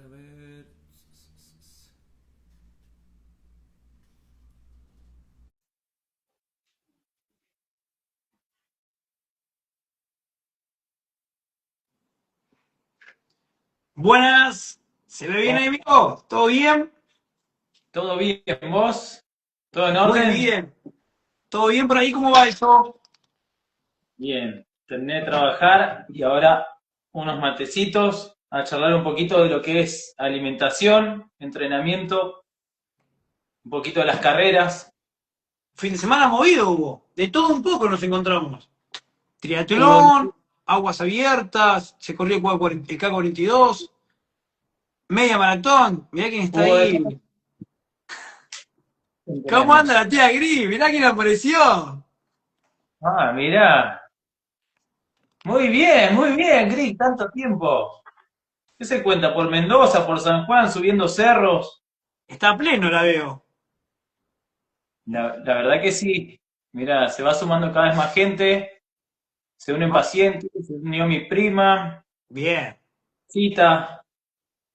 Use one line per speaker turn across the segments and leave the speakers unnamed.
a ver.
Buenas, ¿se ve bien
¿Cómo?
ahí, amigo? ¿Todo bien?
¿Todo bien? ¿Vos? ¿Todo en
Muy
orden?
bien. ¿Todo bien por ahí? ¿Cómo va eso?
Bien. Terminé de trabajar y ahora unos matecitos a charlar un poquito de lo que es alimentación, entrenamiento, un poquito de las carreras.
Fin de semana movido hubo. De todo un poco nos encontramos.
Hubo,
Triatlón, aguas abiertas, se corrió el K42, media maratón. Mirá quién está
hubo de
ahí.
todo.
¿Cómo anda
Tenemos.
la tía Gris? Mirá quién apareció.
Ah, mirá. Muy bien, Gris, tanto tiempo. ¿Qué se cuenta? ¿Por Mendoza, por San Juan, subiendo cerros?
Está a pleno, la veo.
La verdad que sí. Mirá, se va sumando cada vez más gente. Se unen
¿No?
pacientes, se unió mi prima,
Bien.
cita,
Pa-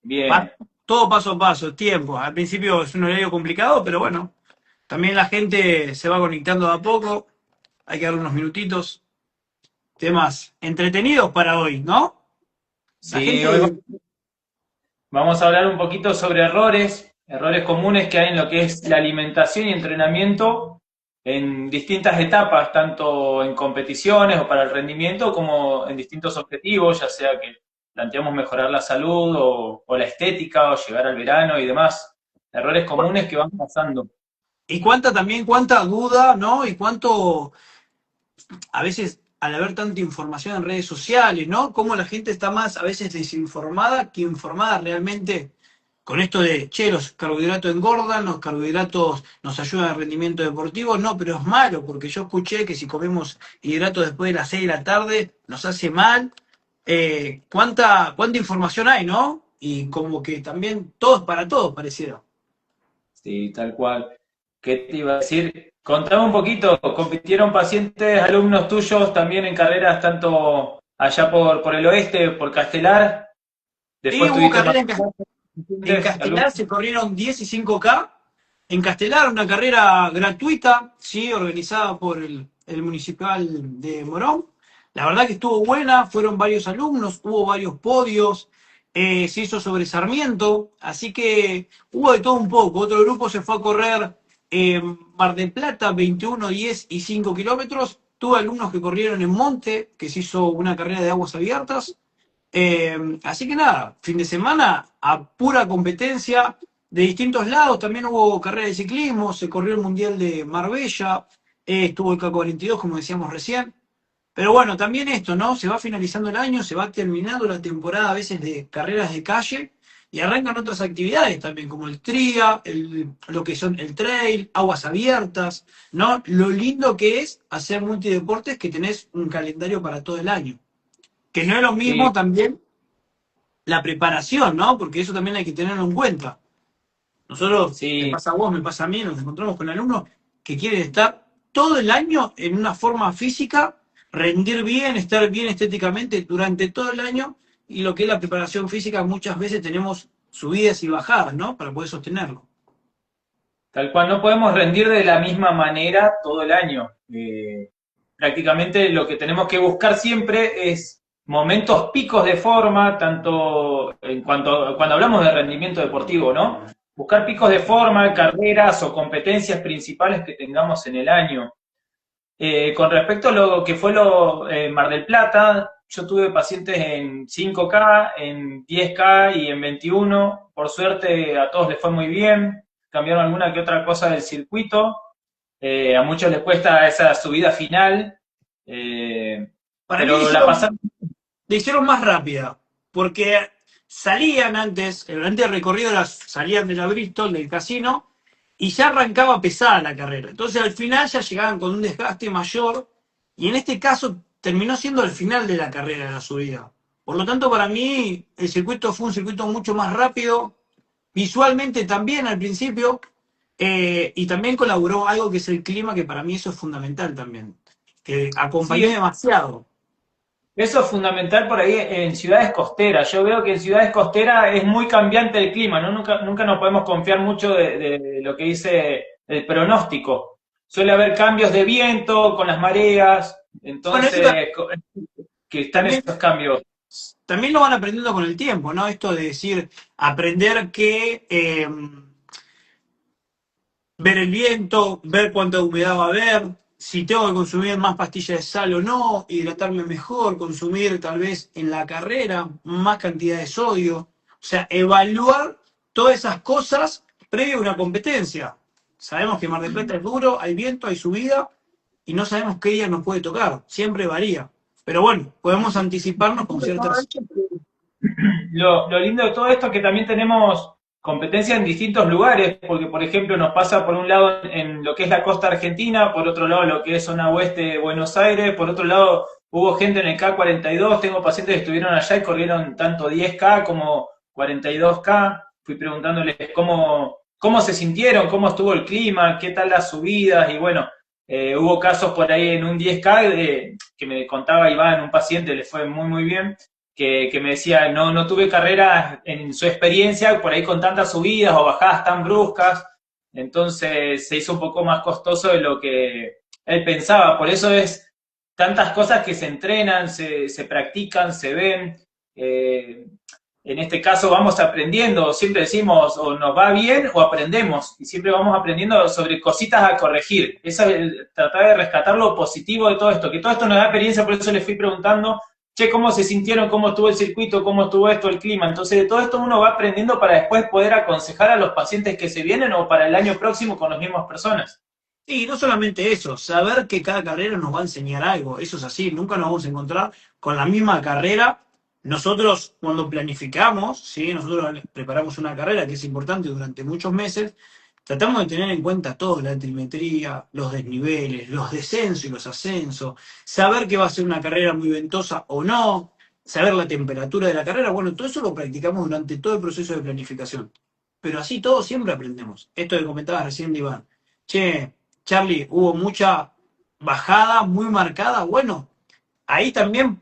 bien.
Todo paso a paso, tiempo. Al principio es un horario complicado, pero bueno. También la gente se va conectando de a poco. Hay que darle unos minutitos. Temas entretenidos para hoy, ¿no? La
Sí, hoy
gente.
vamos a hablar un poquito sobre errores comunes que hay en lo que es la alimentación y entrenamiento en distintas etapas, tanto en competiciones o para el rendimiento, como en distintos objetivos, ya sea que planteamos mejorar la salud o la estética o llegar al verano y demás. Errores comunes que van pasando.
Y cuánta también, cuánta duda, ¿no? Y cuánto, a veces, al haber tanta información en redes sociales, ¿no? Cómo la gente está más a veces desinformada que informada realmente con esto de, che, los carbohidratos engordan, los carbohidratos nos ayudan al rendimiento deportivo. No, pero es malo, porque yo escuché que si comemos hidratos después de las 6 de la tarde nos hace mal. ¿Cuánta información hay, no? Y como que también todos para todos, pareciera.
Sí, tal cual. ¿Qué te iba a decir? Contame un poquito, ¿compitieron pacientes, alumnos tuyos también en carreras tanto allá por el oeste, por Castelar?
Sí,
Después
hubo
tuviste más
carrera en
pacientes, alumnos.
Castelar, se corrieron 10 y 5K. En Castelar, una carrera gratuita, sí, organizada por el municipal de Morón. La verdad que estuvo buena, fueron varios alumnos, hubo varios podios, se hizo sobre Sarmiento, así que hubo de todo un poco. Otro grupo se fue a correr Mar del Plata, 21, 10 y 5 kilómetros. Tuve alumnos que corrieron en Monte, que se hizo una carrera de aguas abiertas. Así que nada, fin de semana a pura competencia de distintos lados. También hubo carrera de ciclismo, se corrió el Mundial de Marbella, estuvo el K42, como decíamos recién. Pero bueno, también esto, ¿no? Se va finalizando el año, se va terminando la temporada a veces de carreras de calle y arrancan otras actividades también, como el tria, lo que son el trail, aguas abiertas, ¿no? Lo lindo que es hacer multideportes que tenés un calendario para todo el año. Que no es lo
Sí,
mismo también la preparación, ¿no? Porque eso también hay que tenerlo en cuenta. Nosotros, te
sí,
pasa a vos, me pasa a mí, nos encontramos con alumnos que quieren estar todo el año en una forma física, rendir bien, estar bien estéticamente durante todo el año, y lo que es la preparación física muchas veces tenemos subidas y bajadas, ¿no? Para poder sostenerlo.
tal cual. No podemos rendir de la misma manera todo el año. Prácticamente lo que tenemos que buscar siempre es momentos picos de forma, tanto en cuanto cuando hablamos de rendimiento deportivo, ¿no? Buscar picos de forma, carreras o competencias principales que tengamos en el año. Con respecto a lo que fue Mar del Plata, yo tuve pacientes en 5K, en 10K y en 21. Por suerte a todos les fue muy bien. Cambiaron alguna que otra cosa del circuito. A muchos les cuesta esa subida final, eh,
Para mí
pero la pasaron.
le hicieron más rápida, porque salían antes, antes del recorrido salían de la Bristol, del casino, y ya arrancaba pesada la carrera. Entonces al final ya llegaban con un desgaste mayor, y en este caso terminó siendo el final de la carrera, la subida. Por lo tanto, para mí el circuito fue un circuito mucho más rápido, visualmente también al principio, y también colaboró algo que es el clima, que para mí eso es fundamental también, que
Sí,
acompañó demasiado.
Eso es fundamental por ahí en ciudades costeras. Yo veo que en ciudades costeras es muy cambiante el clima, ¿no? Nunca nos podemos confiar mucho de lo que dice el pronóstico. Suele haber cambios de viento con las mareas,
Bueno, eso
entonces que están
también,
esos cambios.
también lo van aprendiendo con el tiempo, ¿no? Esto de decir, aprender que ver el viento, ver cuánta humedad va a haber, si tengo que consumir más pastillas de sal o no, hidratarme mejor, consumir tal vez en la carrera más cantidad de sodio. O sea, evaluar todas esas cosas previo a una competencia. Sabemos que Mar del Plata es duro, hay viento, hay subida y no sabemos qué día nos puede tocar. Siempre varía. Pero bueno, podemos anticiparnos con ciertas.
Lo lindo de todo esto es que también tenemos competencia en distintos lugares, porque por ejemplo nos pasa por un lado en lo que es la costa argentina, por otro lado lo que es zona oeste de Buenos Aires, por otro lado hubo gente en el K42, tengo pacientes que estuvieron allá y corrieron tanto 10K como 42K, fui preguntándoles cómo se sintieron, cómo estuvo el clima, qué tal las subidas, y bueno, hubo casos por ahí en un 10K que me contaba Iván, un paciente, le fue muy bien, que me decía, no tuve carrera en su experiencia por ahí con tantas subidas o bajadas tan bruscas, entonces se hizo un poco más costoso de lo que él pensaba, por eso es tantas cosas que se entrenan, se practican, se ven, eh, en este caso vamos aprendiendo, siempre decimos o nos va bien o aprendemos, y siempre vamos aprendiendo sobre cositas a corregir. Esa, tratar de rescatar lo positivo de todo esto, que todo esto nos da experiencia, por eso le fui preguntando, che, ¿cómo se sintieron? ¿Cómo estuvo el circuito? ¿Cómo estuvo esto, el clima? Entonces, de todo esto uno va aprendiendo para después poder aconsejar a los pacientes que se vienen o para el año próximo con las mismas personas.
Y no solamente eso, saber que cada carrera nos va a enseñar algo, eso es así, nunca nos vamos a encontrar con la misma carrera. Nosotros cuando planificamos, ¿sí? Nosotros preparamos una carrera que es importante durante muchos meses, tratamos de tener en cuenta todo, la altimetría, los desniveles, los descensos y los ascensos, saber que va a ser una carrera muy ventosa o no, saber la temperatura de la carrera, bueno, todo eso lo practicamos durante todo el proceso de planificación. Pero así todo siempre aprendemos. Esto que comentabas recién de Iván. Che, Charlie, hubo mucha bajada muy marcada. Bueno, ahí también,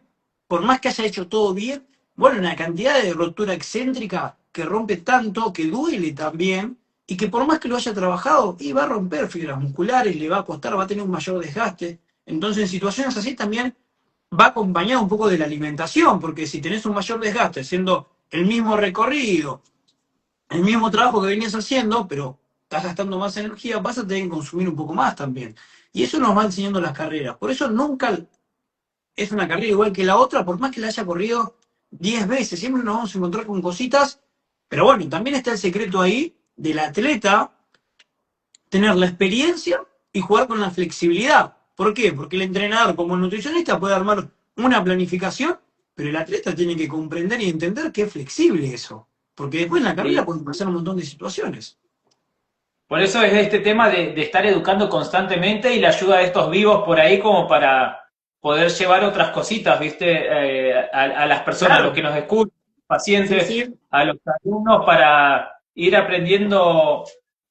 por más que haya hecho todo bien, bueno, una cantidad de rotura excéntrica que rompe tanto, que duele también, y que por más que lo haya trabajado, y va a romper fibras musculares, le va a costar, va a tener un mayor desgaste. Entonces, en situaciones así también va acompañado un poco de la alimentación, porque si tenés un mayor desgaste haciendo el mismo recorrido, el mismo trabajo que venías haciendo, pero estás gastando más energía, vas a tener que consumir un poco más también. Y eso nos va enseñando las carreras. Por eso nunca es una carrera igual que la otra, por más que la haya corrido 10 veces, siempre nos vamos a encontrar con cositas. Pero bueno, también está el secreto ahí del atleta, tener la experiencia y jugar con la flexibilidad. ¿Por qué? Porque el entrenador como nutricionista puede armar una planificación, pero el atleta tiene que comprender y entender que es flexible eso. Porque después en la carrera
Sí.
pueden pasar un montón de situaciones.
Por eso es este tema de estar educando constantemente y la ayuda de estos vivos por ahí como para poder llevar otras cositas, ¿viste? A las personas, a los
Claro,
que nos escuchan,
sí,
pacientes,
sí.
a los alumnos para ir aprendiendo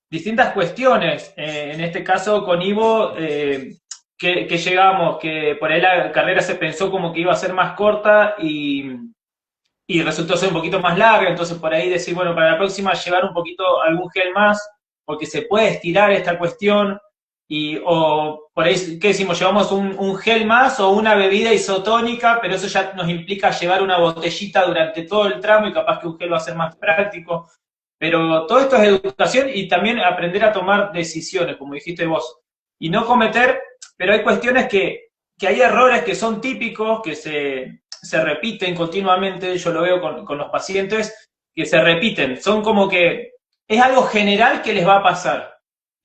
distintas cuestiones. En este caso con Ivo, que llegamos, que por ahí la carrera se pensó como que iba a ser más corta y resultó ser un poquito más larga, entonces por ahí decir, bueno, para la próxima llevar un poquito algún gel más, porque se puede estirar esta cuestión, o por ahí, ¿qué decimos? Llevamos un gel más o una bebida isotónica, pero eso ya nos implica llevar una botellita durante todo el tramo y capaz que un gel va a ser más práctico. Pero todo esto es educación y también aprender a tomar decisiones, como dijiste vos, y no cometer, pero hay cuestiones que hay errores que son típicos, que se repiten continuamente, yo lo veo con los pacientes, que se repiten, son como que es algo general que les va a pasar.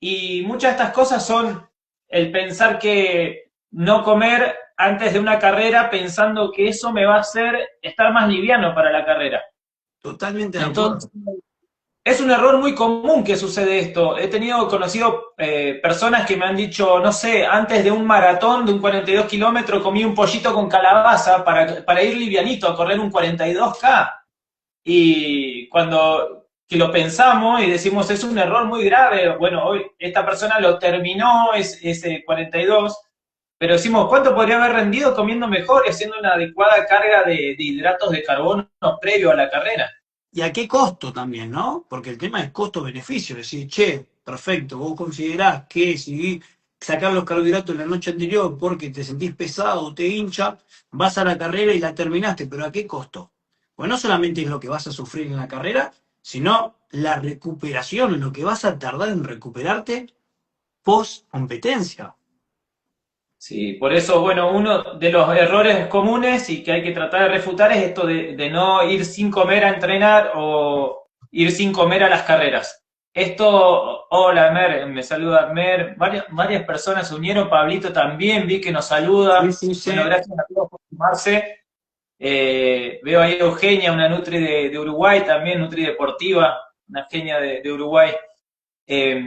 Y muchas de estas cosas son el pensar que no comer antes de una carrera pensando que eso me va a hacer estar más liviano para la carrera.
Totalmente de
Entonces,
acuerdo.
es un error muy común que sucede esto. He conocido personas que me han dicho, no sé, antes de un maratón de un 42 kilómetros comí un pollito con calabaza para ir livianito a correr un 42K. Y cuando que lo pensamos y decimos es un error muy grave, bueno, hoy esta persona lo terminó ese 42 pero decimos, ¿cuánto podría haber rendido comiendo mejor y haciendo una adecuada carga de hidratos de carbono previo a la carrera?
¿Y a qué costo también, no? Porque el tema es costo-beneficio. Es decir, che, perfecto, vos considerás que si sacás los carbohidratos la noche anterior porque te sentís pesado, te hincha, vas a la carrera y la terminaste, pero ¿a qué costo? Pues no solamente es lo que vas a sufrir en la carrera, sino la recuperación, lo que vas a tardar en recuperarte post competencia.
Sí, por eso, bueno, uno de los errores comunes y que hay que tratar de refutar es esto de no ir sin comer a entrenar o ir sin comer a las carreras. Esto, hola Mer, me saluda Mer, varias personas se unieron, Pablito también, vi que nos
Sí,
saluda.
sí, sí.
Bueno, gracias a todos por sumarse. Veo ahí a Eugenia, una Nutri de Uruguay también, Nutri Deportiva, una genia de Uruguay. Eh,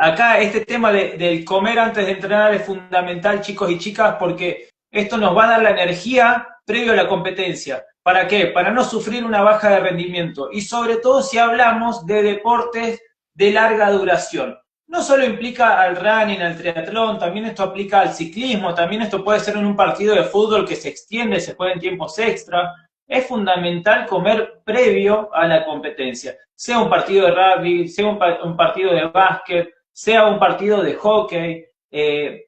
Acá este tema del comer antes de entrenar es fundamental, chicos y chicas, porque esto nos va a dar la energía previo a la competencia. ¿Para qué? Para no sufrir una baja de rendimiento. Y sobre todo si hablamos de deportes de larga duración. No solo implica al running, al triatlón, también esto aplica al ciclismo, también esto puede ser en un partido de fútbol que se extiende, se juega en tiempos extra. Es fundamental comer previo a la competencia, sea un partido de rugby, sea un partido de básquet, sea un partido de hockey,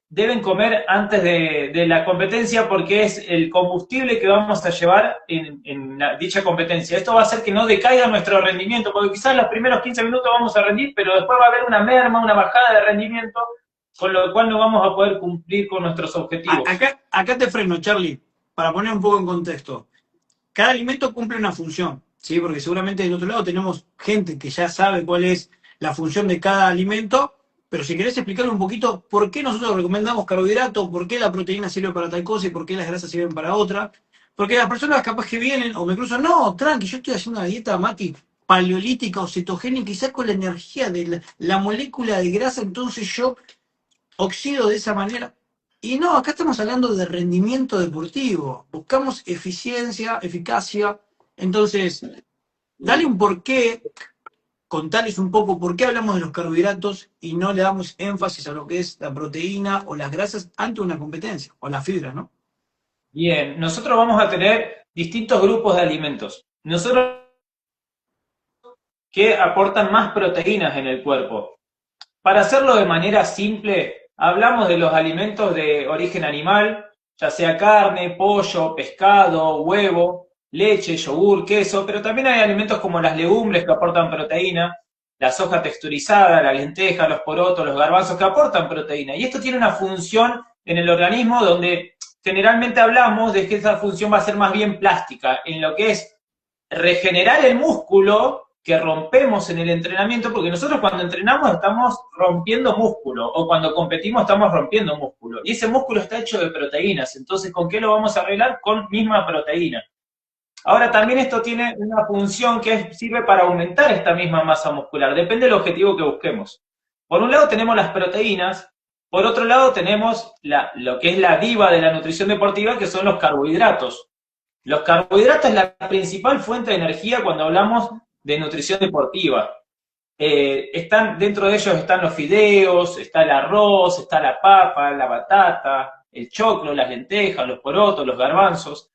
deben comer antes de la competencia porque es el combustible que vamos a llevar en dicha competencia. Esto va a hacer que no decaiga nuestro rendimiento, porque quizás los primeros 15 minutos vamos a rendir, pero después va a haber una merma, una bajada de rendimiento, con lo cual no vamos a poder cumplir con nuestros objetivos.
Acá te freno, Charlie, para poner un poco en contexto. Cada alimento cumple una función, ¿sí? Porque seguramente del otro lado tenemos gente que ya sabe cuál es la función de cada alimento, pero si querés explicarle un poquito por qué nosotros recomendamos carbohidratos, por qué la proteína sirve para tal cosa y por qué las grasas sirven para otra. Porque las personas capaz que vienen o me cruzan, no, tranqui, yo estoy haciendo una dieta, Mati, paleolítica o cetogénica y saco la energía de la molécula de grasa, entonces yo oxido de esa manera. Y no, acá estamos hablando de rendimiento deportivo. Buscamos eficiencia, eficacia. Entonces, dale un porqué, contales un poco por qué hablamos de los carbohidratos y no le damos énfasis a lo que es la proteína o las grasas ante una competencia, o la fibra, ¿no?
Bien, nosotros vamos a tener distintos grupos de alimentos. Nosotros que aportan más proteínas en el cuerpo. Para hacerlo de manera simple, hablamos de los alimentos de origen animal, ya sea carne, pollo, pescado, huevo, leche, yogur, queso, pero también hay alimentos como las legumbres que aportan proteína, la soja texturizada, la lenteja, los porotos, los garbanzos que aportan proteína. Y esto tiene una función en el organismo donde generalmente hablamos de que esa función va a ser más bien plástica, en lo que es regenerar el músculo que rompemos en el entrenamiento, porque nosotros cuando entrenamos estamos rompiendo músculo, o cuando competimos estamos rompiendo músculo, y ese músculo está hecho de proteínas, entonces ¿con qué lo vamos a arreglar? Con misma proteína. Ahora también esto tiene una función que sirve para aumentar esta misma masa muscular, depende del objetivo que busquemos. Por un lado tenemos las proteínas, por otro lado tenemos lo que es la diva de la nutrición deportiva, que son los carbohidratos. Los carbohidratos es la principal fuente de energía cuando hablamos de nutrición deportiva. Dentro de ellos están los fideos, está el arroz, está la papa, la batata, el choclo, las lentejas, los porotos, los garbanzos.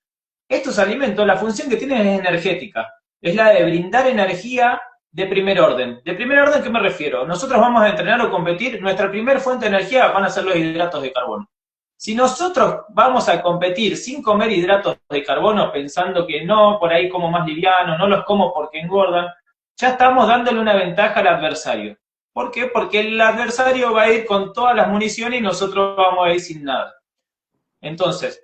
Estos alimentos, la función que tienen es energética, es la de brindar energía de primer orden. ¿De primer orden qué me refiero? Nosotros vamos a entrenar o competir, nuestra primera fuente de energía van a ser los hidratos de carbono. Si nosotros vamos a competir sin comer hidratos de carbono pensando que no, por ahí como más liviano, no los como porque engordan, ya estamos dándole una ventaja al adversario. ¿Por qué? Porque el adversario va a ir con todas las municiones y nosotros vamos a ir sin nada. Entonces,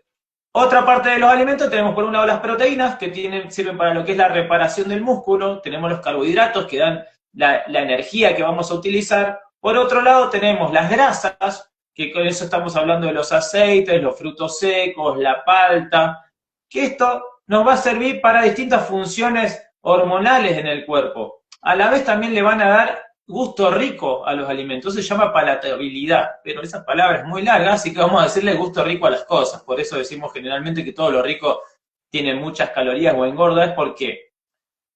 otra parte de los alimentos tenemos por un lado las proteínas que sirven para lo que es la reparación del músculo, tenemos los carbohidratos que dan la energía que vamos a utilizar, por otro lado tenemos las grasas, que con eso estamos hablando de los aceites, los frutos secos, la palta, que esto nos va a servir para distintas funciones hormonales en el cuerpo. A la vez también le van a dar gusto rico a los alimentos, se llama palatabilidad, pero esa palabra es muy larga, así que vamos a decirle gusto rico a las cosas, por eso decimos generalmente que todo lo rico tiene muchas calorías o engorda, es porque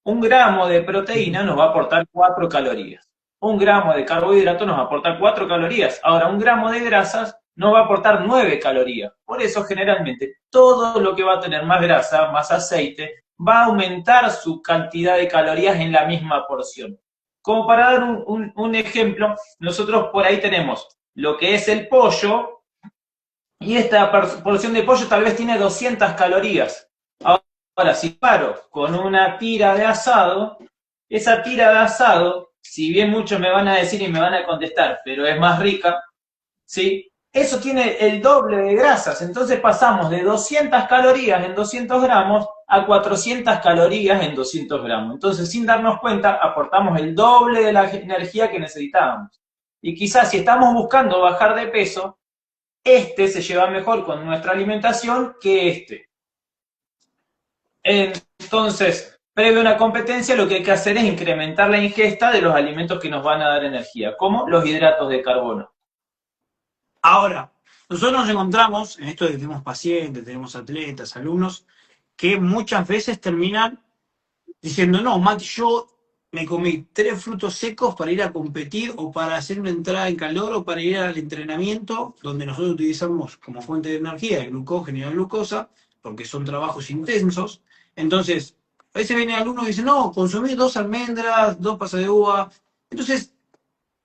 un gramo de proteína nos va a aportar 4 calorías. Un gramo de carbohidrato nos aporta 4 calorías. Ahora, un gramo de grasas no va a aportar 9 calorías. Por eso generalmente todo lo que va a tener más grasa, más aceite, va a aumentar su cantidad de calorías en la misma porción. Como para dar un ejemplo, nosotros por ahí tenemos lo que es el pollo, y esta porción de pollo tal vez tiene 200 calorías. Ahora, si paro con una tira de asado, esa tira de asado, si bien muchos me van a decir y me van a contestar, pero es más rica, ¿sí? Eso tiene el doble de grasas, entonces pasamos de 200 calorías en 200 gramos a 400 calorías en 200 gramos. Entonces, sin darnos cuenta, aportamos el doble de la energía que necesitábamos. Y quizás si estamos buscando bajar de peso, este se lleva mejor con nuestra alimentación que este. Entonces, previo a una competencia, lo que hay que hacer es incrementar la ingesta de los alimentos que nos van a dar energía, como los hidratos de carbono.
Ahora, nosotros nos encontramos, en esto de que tenemos pacientes, tenemos atletas, alumnos, que muchas veces terminan diciendo, no, Mati, yo me comí 3 frutos secos para ir a competir o para hacer una entrada en calor o para ir al entrenamiento, donde nosotros utilizamos como fuente de energía el glucógeno y la glucosa, porque son trabajos intensos. Entonces, a veces viene el alumno y dice, no, consumí 2 almendras, 2 pasas de uva. Entonces,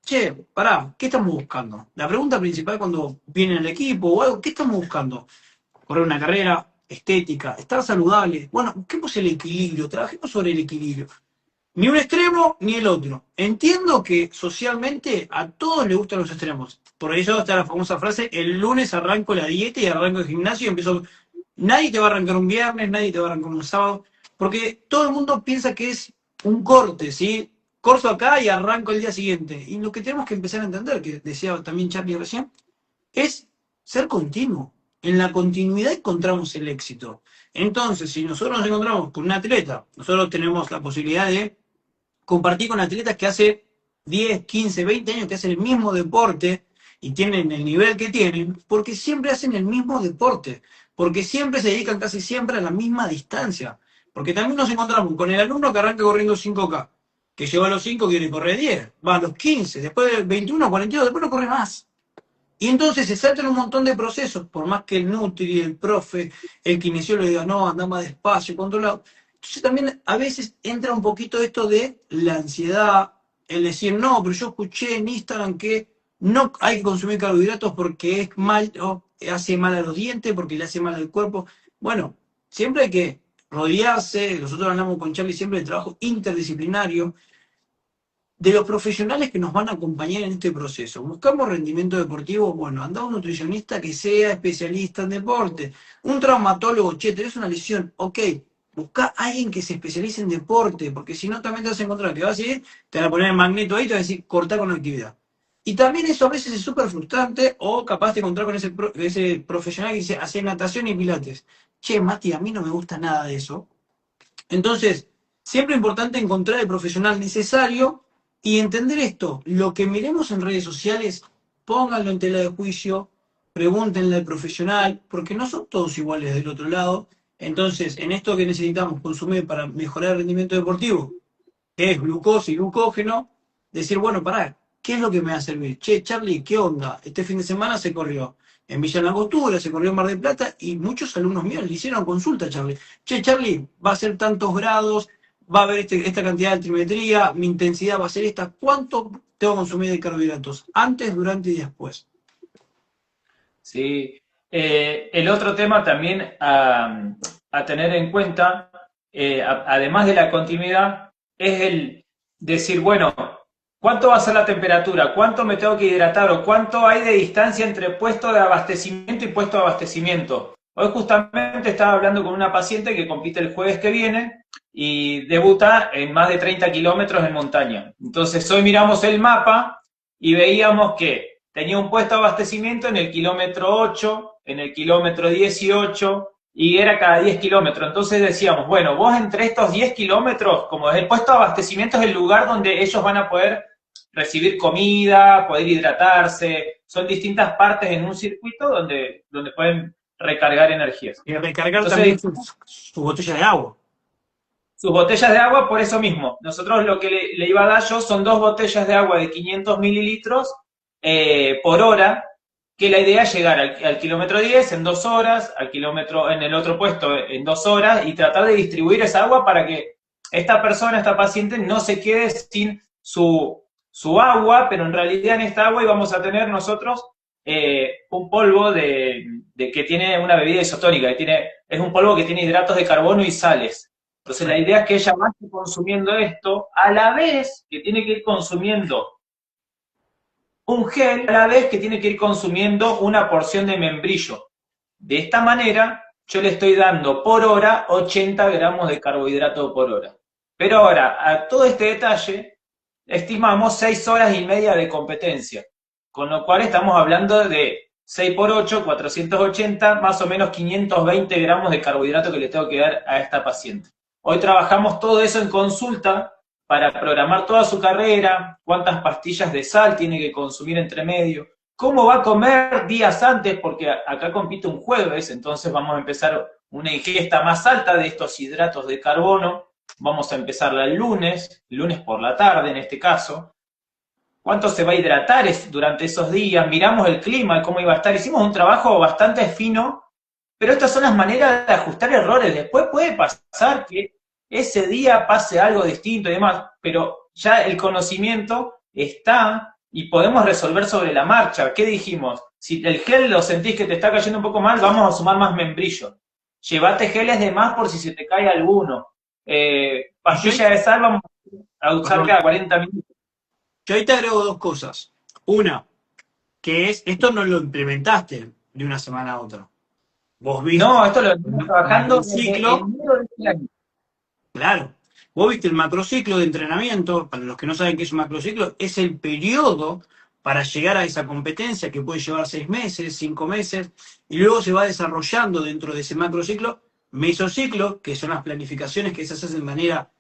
che, pará, ¿qué estamos buscando? La pregunta principal cuando viene el equipo o algo, ¿qué estamos buscando? Correr una carrera, estética, estar saludable. Bueno, busquemos el equilibrio, trabajemos sobre el equilibrio. Ni un extremo ni el otro. Entiendo que socialmente a todos les gustan los extremos. Por eso está la famosa frase, el lunes arranco la dieta y arranco el gimnasio y empiezo... Nadie te va a arrancar un viernes, nadie te va a arrancar un sábado, porque todo el mundo piensa que es un corte, ¿sí? Corto acá y arranco el día siguiente. Y lo que tenemos que empezar a entender, que decía también Charlie recién, es ser continuo. En la continuidad encontramos el éxito. Entonces, si nosotros nos encontramos con un atleta, nosotros tenemos la posibilidad de compartir con atletas que hace 10, 15, 20 años que hacen el mismo deporte y tienen el nivel que tienen, porque siempre hacen el mismo deporte, porque siempre se dedican casi siempre a la misma distancia. Porque también nos encontramos con el alumno que arranca corriendo 5K, que llegó a los 5 quiere correr 10, va a los 15, después de 21, 42, después no corre más. Y entonces se saltan un montón de procesos, por más que el nutri, el profe, el kinesiólogo diga, no, anda más despacio, controlado. Entonces también a veces entra un poquito esto de la ansiedad, el decir, no, pero yo escuché en Instagram que no hay que consumir carbohidratos porque es mal, o hace mal a los dientes, porque le hace mal al cuerpo. Bueno, siempre hay que rodearse, nosotros hablamos con Charlie siempre de trabajo interdisciplinario, de los profesionales que nos van a acompañar en este proceso. Buscamos rendimiento deportivo, bueno, anda un nutricionista que sea especialista en deporte, un traumatólogo, che, tenés una lesión, ok, busca a alguien que se especialice en deporte, porque si no también te vas a encontrar que vas a ir, te van a poner el magneto ahí y te vas a decir, cortá con la actividad. Y también eso a veces es súper frustrante, o capaz de encontrar con ese profesional que dice, hace natación y pilates. Che, Mati, a mí no me gusta nada de eso. Entonces, siempre es importante encontrar el profesional necesario y entender esto. Lo que miremos en redes sociales, pónganlo en tela de juicio, pregúntenle al profesional, porque no son todos iguales del otro lado. Entonces, en esto que necesitamos consumir para mejorar el rendimiento deportivo, que es glucosa y glucógeno, decir, bueno, pará, ¿qué es lo que me va a servir? Che, Charlie, ¿qué onda? Este fin de semana se corrió en Villa Langostura, se corrió en Mar del Plata, y muchos alumnos míos le hicieron consulta a Charlie. Che, Charlie, va a ser tantos grados, va a haber esta cantidad de altimetría, mi intensidad va a ser esta. ¿Cuánto tengo que consumir de carbohidratos? Antes, durante y después.
Sí. El otro tema también a tener en cuenta, además de la continuidad, es el decir, bueno, ¿cuánto va a ser la temperatura? ¿Cuánto me tengo que hidratar? ¿O cuánto hay de distancia entre puesto de abastecimiento y puesto de abastecimiento? Hoy justamente estaba hablando con una paciente que compite el jueves que viene y debuta en más de 30 kilómetros en montaña. Entonces hoy miramos el mapa y veíamos que tenía un puesto de abastecimiento en el kilómetro 8, en el kilómetro 18, y era cada 10 kilómetros. Entonces decíamos, bueno, vos entre estos 10 kilómetros, como el puesto de abastecimiento es el lugar donde ellos van a poder recibir comida, poder hidratarse, son distintas partes en un circuito donde pueden recargar energías.
Y recargar
Entonces,
también su botella de agua.
sus botellas de agua, por eso mismo. Nosotros lo que le iba a dar yo son 2 botellas de agua de 500 mililitros por hora, que la idea es llegar al kilómetro 10 en 2 horas, al kilómetro en el otro puesto en 2 horas, y tratar de distribuir esa agua para que esta persona, esta paciente, no se quede sin su agua, pero en realidad en esta agua íbamos a tener nosotros un polvo de que tiene una bebida isotónica, es un polvo que tiene hidratos de carbono y sales. Entonces la idea es que ella vaya consumiendo esto, a la vez que tiene que ir consumiendo un gel, a la vez que tiene que ir consumiendo una porción de membrillo. De esta manera, yo le estoy dando por hora 80 gramos de carbohidrato por hora. Pero ahora, a todo este detalle, estimamos 6 horas y media de competencia, con lo cual estamos hablando de 6 por 8, 480, más o menos 520 gramos de carbohidrato que le tengo que dar a esta paciente. Hoy trabajamos todo eso en consulta para programar toda su carrera, cuántas pastillas de sal tiene que consumir entre medio, cómo va a comer días antes, porque acá compite un jueves, entonces vamos a empezar una ingesta más alta de estos hidratos de carbono, vamos a empezarla el lunes por la tarde en este caso. ¿Cuánto se va a hidratar durante esos días? Miramos el clima, cómo iba a estar. Hicimos un trabajo bastante fino, pero estas son las maneras de ajustar errores. Después puede pasar que ese día pase algo distinto y demás, pero ya el conocimiento está y podemos resolver sobre la marcha. ¿Qué dijimos? Si el gel lo sentís que te está cayendo un poco mal, vamos a sumar más membrillo. Llévate geles de más por si se te cae alguno. Pastilla de sal vamos a usar cada 40 minutos.
Yo ahí te agrego dos cosas. Una, que es, esto no lo implementaste de una semana a otra. Vos viste
No, esto lo venimos
el
trabajando desde
macrociclo,
enero de este año.
claro. Vos viste el macrociclo de entrenamiento, para los que no saben qué es un macrociclo, es el periodo para llegar a esa competencia que puede llevar 6 meses, 5 meses, y luego se va desarrollando dentro de ese macrociclo mesociclo, que son las planificaciones que se hacen de manera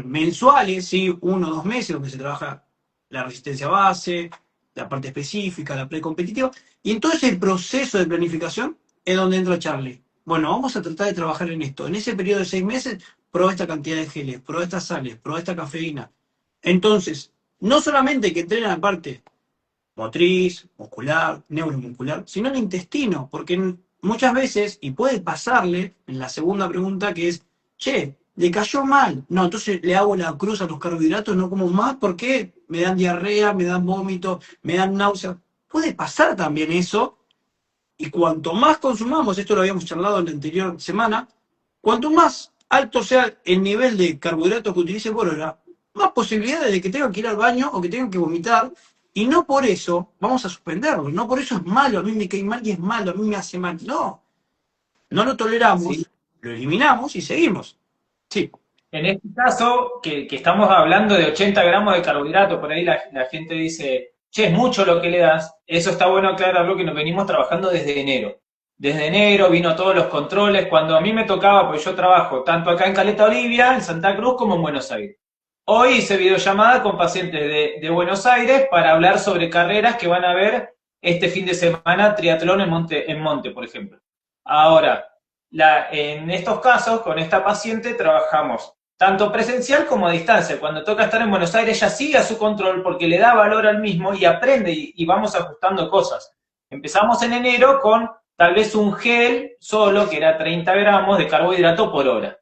mensuales, ¿sí? 1 o 2 meses, donde se trabaja la resistencia base, la parte específica, la precompetitiva, y en todo ese proceso de planificación es donde entra Charlie. Bueno, vamos a tratar de trabajar en esto. En ese periodo de 6 meses, prueba esta cantidad de geles, prueba estas sales, prueba esta cafeína. Entonces, no solamente que entrena la parte motriz, muscular, neuromuscular, sino el intestino, porque muchas veces, y puede pasarle en la segunda pregunta, que es, che, le cayó mal. No, entonces le hago la cruz a los carbohidratos, no como más, porque me dan diarrea, me dan vómito, me dan náuseas. Puede pasar también eso, y cuanto más consumamos, esto lo habíamos charlado en la anterior semana, cuanto más alto sea el nivel de carbohidratos que utilice por hora, más posibilidades de que tengan que ir al baño o que tengan que vomitar, y no por eso vamos a suspenderlo, no por eso es malo, a mí me cae mal y es malo, a mí me hace mal. No, no lo
¿Sí?
toleramos, lo eliminamos y seguimos. Sí,
En este caso, que estamos hablando de 80 gramos de carbohidrato, por ahí la gente dice, che, es mucho lo que le das. Eso está bueno aclararlo, que nos venimos trabajando desde enero. Desde enero vino todos los controles. Cuando a mí me tocaba, pues yo trabajo tanto acá en Caleta Olivia, en Santa Cruz, como en Buenos Aires. Hoy hice videollamada con pacientes de Buenos Aires para hablar sobre carreras que van a ver este fin de semana, triatlón en Monte, por ejemplo. Ahora, en estos casos, con esta paciente, trabajamos tanto presencial como a distancia. Cuando toca estar en Buenos Aires, ella sigue a su control porque le da valor al mismo y aprende y vamos ajustando cosas. Empezamos en enero con tal vez un gel solo, que era 30 gramos de carbohidrato por hora.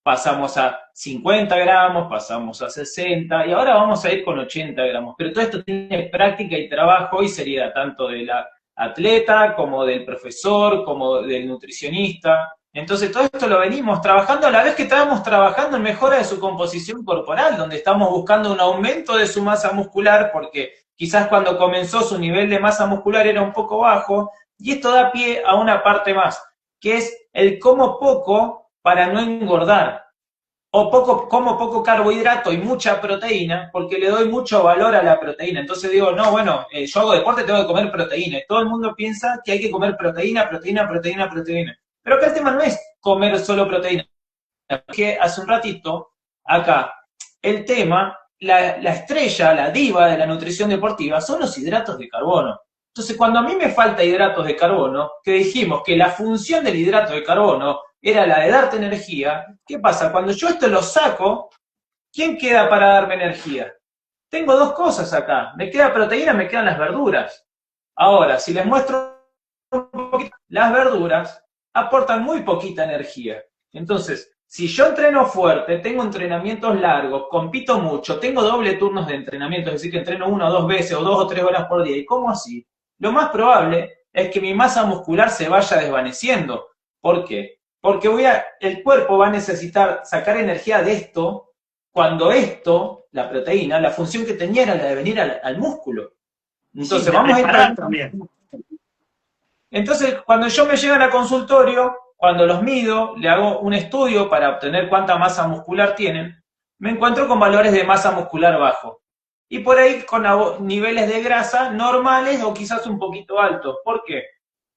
Pasamos a 50 gramos, pasamos a 60 y ahora vamos a ir con 80 gramos. Pero todo esto tiene práctica y trabajo y seriedad, tanto de la atleta como del profesor, como del nutricionista. Entonces todo esto lo venimos trabajando a la vez que estábamos trabajando en mejora de su composición corporal, donde estamos buscando un aumento de su masa muscular, porque quizás cuando comenzó su nivel de masa muscular era un poco bajo, y esto da pie a una parte más, que es el como poco para no engordar, o como poco carbohidrato y mucha proteína, porque le doy mucho valor a la proteína. Entonces digo, no, bueno, yo hago deporte, tengo que comer proteína. Y todo el mundo piensa que hay que comer proteína, proteína, proteína, proteína. Pero acá el tema no es comer solo proteína. Que hace un ratito, acá, el tema, la estrella, la diva de la nutrición deportiva, son los hidratos de carbono. Entonces, cuando a mí me falta hidratos de carbono, que dijimos que la función del hidrato de carbono era la de darte energía, ¿qué pasa? Cuando yo esto lo saco, ¿quién queda para darme energía? Tengo dos cosas acá. Me queda proteína, me quedan las verduras. Ahora, si les muestro un poquito, las verduras aportan muy poquita energía. Entonces, si yo entreno fuerte, tengo entrenamientos largos, compito mucho, tengo doble turnos de entrenamiento, es decir, que entreno 1 o 2 veces o 2 o 3 horas por día, ¿y cómo así? Lo más probable es que mi masa muscular se vaya desvaneciendo. ¿Por qué? Porque el cuerpo va a necesitar sacar energía de esto cuando esto, la proteína, la función que tenía era la de venir al músculo.
Sí,
Entonces
de
vamos a ir
reparar
perdiendo.
también.
Entonces, cuando yo me llegan a consultorio, cuando los mido, le hago un estudio para obtener cuánta masa muscular tienen, me encuentro con valores de masa muscular bajo. Y por ahí con niveles de grasa normales o quizás un poquito altos. ¿Por qué?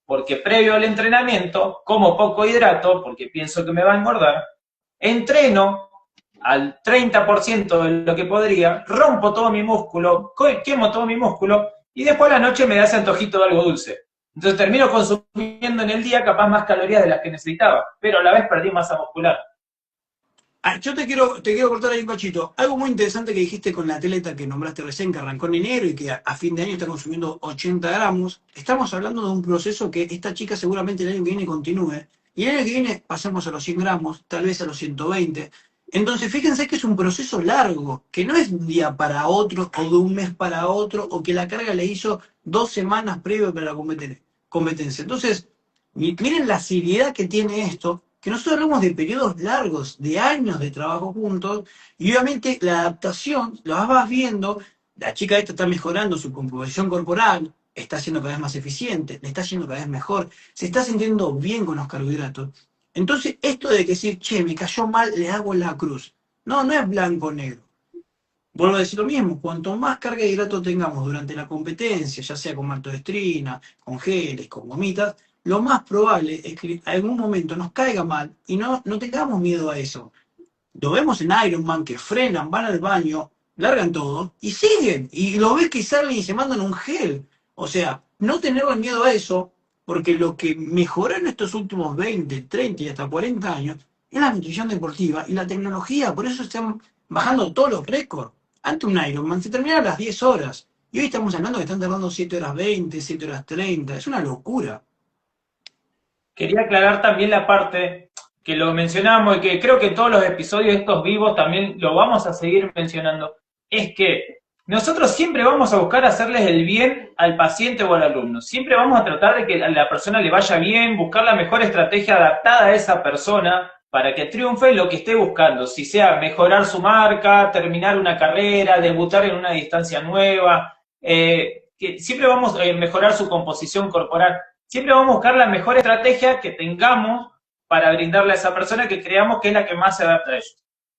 Porque previo al entrenamiento, como poco hidrato, porque pienso que me va a engordar, entreno al 30% de lo que podría, rompo todo mi músculo, quemo todo mi músculo, y después a la noche me da ese antojito de algo dulce. Entonces termino consumiendo en el día capaz más calorías de las que necesitaba, pero a la vez perdí masa muscular.
Ah, yo te quiero cortar ahí un cachito. Algo muy interesante que dijiste con la atleta que nombraste recién, que arrancó en enero y que a fin de año está consumiendo 80 gramos. Estamos hablando de un proceso que esta chica seguramente el año que viene continúe. Y el año que viene pasemos a los 100 gramos, tal vez a los 120. Entonces, fíjense que es un proceso largo, que no es de un día para otro o de un mes para otro, o que la carga le hizo 2 semanas previo para la competencia. Entonces, miren la seriedad que tiene esto, que nosotros hablamos de periodos largos, de años de trabajo juntos, y obviamente la adaptación, lo vas viendo, la chica esta está mejorando su composición corporal, está siendo cada vez más eficiente, le está yendo cada vez mejor, se está sintiendo bien con los carbohidratos. Entonces, esto de decir, che, me cayó mal, le hago la cruz. No, no es blanco o negro. Vuelvo a decir lo mismo, cuanto más carga de hidratos tengamos durante la competencia, ya sea con maltodextrina, con geles, con gomitas, lo más probable es que en algún momento nos caiga mal y no tengamos miedo a eso. Lo vemos en Ironman que frenan, van al baño, largan todo y siguen. Y lo ves que salen y se mandan un gel. O sea, no tenerle miedo a eso, porque lo que mejoró en estos últimos 20, 30 y hasta 40 años es la nutrición deportiva y la tecnología. Por eso están bajando todos los récords. Antes un Ironman se terminaba a las 10 horas. Y hoy estamos hablando que están tardando 7 horas 20, 7 horas 30. Es una locura.
Quería aclarar también la parte que lo mencionamos y que creo que en todos los episodios de estos vivos también lo vamos a seguir mencionando, es que nosotros siempre vamos a buscar hacerles el bien al paciente o al alumno. Siempre vamos a tratar de que a la persona le vaya bien, buscar la mejor estrategia adaptada a esa persona para que triunfe en lo que esté buscando, si sea mejorar su marca, terminar una carrera, debutar en una distancia nueva, que siempre vamos a mejorar su composición corporal. Siempre vamos a buscar la mejor estrategia que tengamos para brindarle a esa persona que creamos que es la que más se adapta a ellos.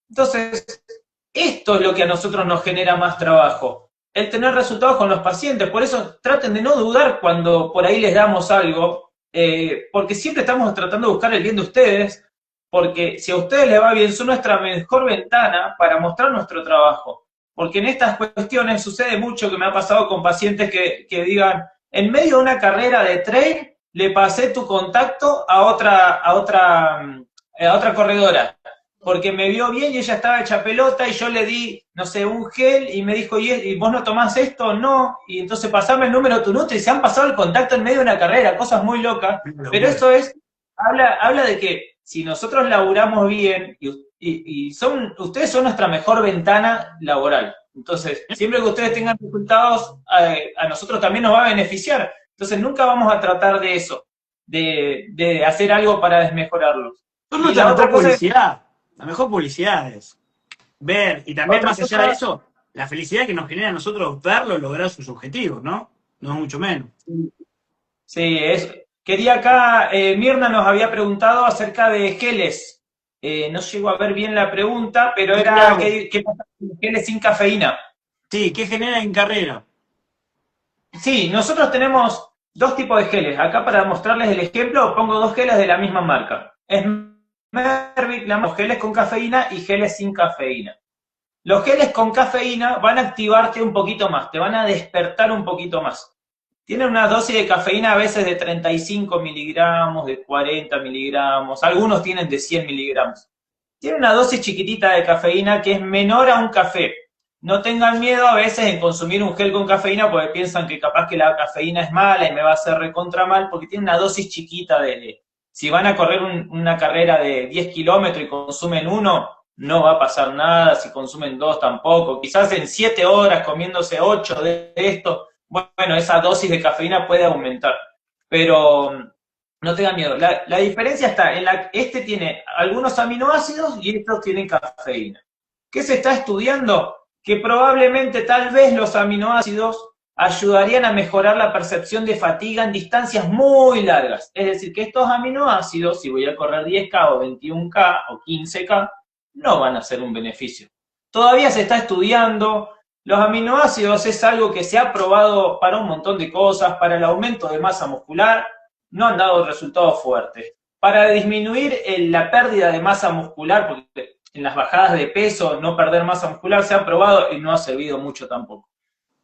Entonces, esto es lo que a nosotros nos genera más trabajo, el tener resultados con los pacientes. Por eso traten de no dudar cuando por ahí les damos algo, porque siempre estamos tratando de buscar el bien de ustedes, porque si a ustedes les va bien, son nuestra mejor ventana para mostrar nuestro trabajo. Porque en estas cuestiones sucede mucho que me ha pasado con pacientes que digan, en medio de una carrera de trail, le pasé tu contacto a otra corredora, porque me vio bien y ella estaba hecha pelota y yo le di, no sé, un gel y me dijo, ¿y vos no tomás esto? No, y entonces pasame el número de tu nutri y se han pasado el contacto en medio de una carrera, cosas muy locas, pero eso habla de que si nosotros laburamos bien ustedes son nuestra mejor ventana laboral. Entonces, siempre que ustedes tengan resultados, a nosotros también nos va a beneficiar. Entonces, nunca vamos a tratar de eso, de hacer algo para desmejorarlos.
Son
Y
nuestra
la otra
mejor
cosa es,
publicidad. La mejor publicidad es ver, y también
otra
más allá de
cosa,
eso, la felicidad que nos genera a nosotros verlo lograr sus objetivos, ¿no? No es mucho menos.
sí, quería acá, Mirna nos había preguntado acerca de geles. No llego a ver bien la pregunta, pero
¿Qué
era
hago?
qué pasa con los geles sin cafeína.
Sí, ¿qué genera en carrera?
Sí, nosotros tenemos dos tipos de geles. Acá para mostrarles el ejemplo, pongo dos geles de la misma marca. Es Mervic, los geles con cafeína y geles sin cafeína. Los geles con cafeína van a activarte un poquito más, te van a despertar un poquito más. Tienen una dosis de cafeína a veces de 35 miligramos, de 40 miligramos, algunos tienen de 100 miligramos. Tiene una dosis chiquitita de cafeína que es menor a un café. no tengan miedo a veces en consumir un gel con cafeína porque piensan que capaz que la cafeína es mala y me va a hacer recontra mal, porque tiene una dosis chiquita de... Si van a correr una carrera de 10 kilómetros y consumen uno, no va a pasar nada, si consumen dos tampoco. Quizás en 7 horas comiéndose 8 de esto, bueno, esa dosis de cafeína puede aumentar. Pero no tengan miedo. La diferencia está en este tiene algunos aminoácidos y estos tienen cafeína. ¿Qué se está estudiando? Que probablemente tal vez los aminoácidos ayudarían a mejorar la percepción de fatiga en distancias muy largas. Es decir, que estos aminoácidos, si voy a correr 10K o 21K o 15K, no van a ser un beneficio. Todavía se está estudiando. Los aminoácidos es algo que se ha probado para un montón de cosas, para el aumento de masa muscular, no han dado resultados fuertes. Para disminuir la pérdida de masa muscular, porque en las bajadas de peso no perder masa muscular se ha probado y no ha servido mucho tampoco.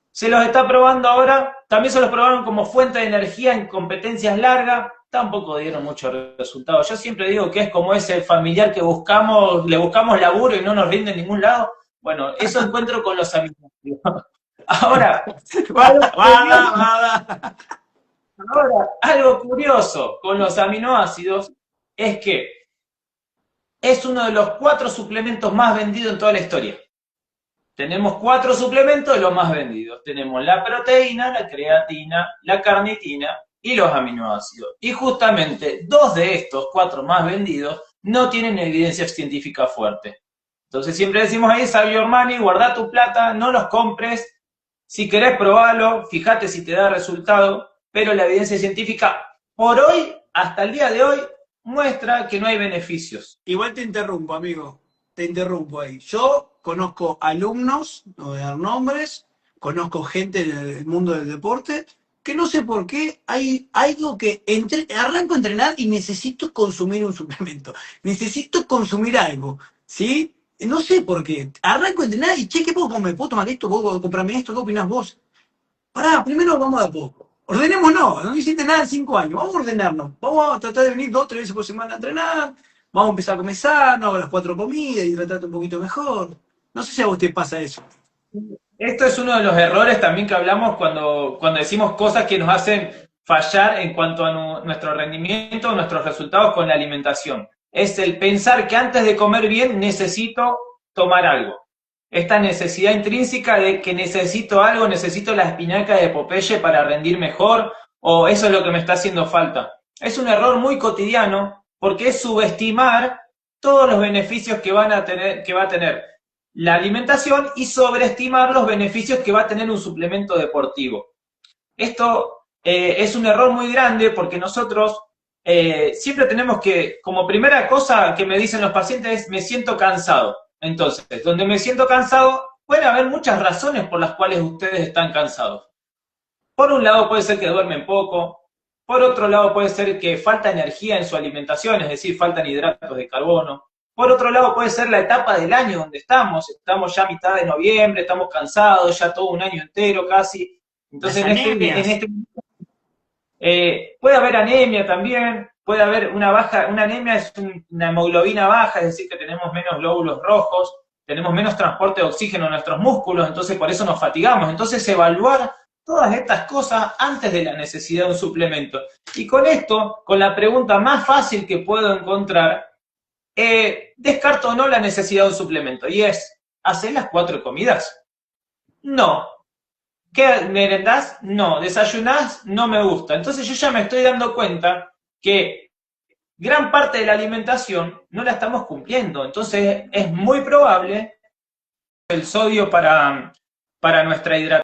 Se los está probando ahora, también se los probaron como fuente de energía en competencias largas, tampoco dieron muchos resultados. Yo siempre digo que es como ese familiar que buscamos, le buscamos laburo y no nos rinde en ningún lado. Bueno, eso encuentro con los aminoácidos. Ahora, algo curioso con los aminoácidos es que es uno de los 4 suplementos más vendidos en toda la historia. Tenemos 4 suplementos de los más vendidos. Tenemos la proteína, la creatina, la carnitina y los aminoácidos. Y justamente 2 de estos 4 más vendidos no tienen evidencia científica fuerte. Entonces siempre decimos ahí, save your money, guarda tu plata, no los compres. Si querés probarlo, fíjate si te da resultado, pero la evidencia científica por hoy, hasta el día de hoy, muestra que no hay beneficios.
Igual te interrumpo, amigo. Te interrumpo ahí. Yo conozco alumnos, no voy a dar nombres, conozco gente del mundo del deporte, que no sé por qué hay algo que arranco a entrenar y necesito consumir un suplemento. Necesito consumir algo, ¿sí? No sé por qué. Arranco a entrenar y che, ¿qué puedo comer? ¿Puedo tomar esto? ¿Puedo comprarme esto? ¿Qué opinás vos? Pará, primero vamos de a poco. Ordenémonos, no hiciste nada en 5 años. Vamos a ordenarnos. Vamos a tratar de venir 2 o 3 veces por semana a entrenar. Vamos a empezar a comer sano, hago las 4 comidas y tratarte un poquito mejor. No sé si a vos te pasa eso.
Esto es uno de los errores también que hablamos cuando decimos cosas que nos hacen fallar en cuanto a nuestro rendimiento, nuestros resultados con la alimentación. Es el pensar que antes de comer bien necesito tomar algo. Esta necesidad intrínseca de que necesito algo, necesito la espinaca de Popeye para rendir mejor, o eso es lo que me está haciendo falta. Es un error muy cotidiano porque es subestimar todos los beneficios que va a tener la alimentación y sobreestimar los beneficios que va a tener un suplemento deportivo. Esto es un error muy grande porque nosotros siempre tenemos que, como primera cosa que me dicen los pacientes es, me siento cansado. Entonces, donde me siento cansado, puede haber muchas razones por las cuales ustedes están cansados. Por un lado puede ser que duermen poco, por otro lado puede ser que falta energía en su alimentación, es decir, faltan hidratos de carbono. Por otro lado puede ser la etapa del año donde estamos ya a mitad de noviembre, estamos cansados, ya todo un año entero casi. Entonces puede haber anemia también, puede haber una anemia es una hemoglobina baja, es decir, que tenemos menos glóbulos rojos, tenemos menos transporte de oxígeno en nuestros músculos, entonces por eso nos fatigamos. Entonces evaluar todas estas cosas antes de la necesidad de un suplemento. Y con esto, con la pregunta más fácil que puedo encontrar, descarto o no la necesidad de un suplemento, y es, ¿hacer las 4 comidas? No. ¿Qué merendás? No. ¿Desayunás? No me gusta. Entonces yo ya me estoy dando cuenta que gran parte de la alimentación no la estamos cumpliendo. Entonces es muy probable el sodio para nuestra hidratación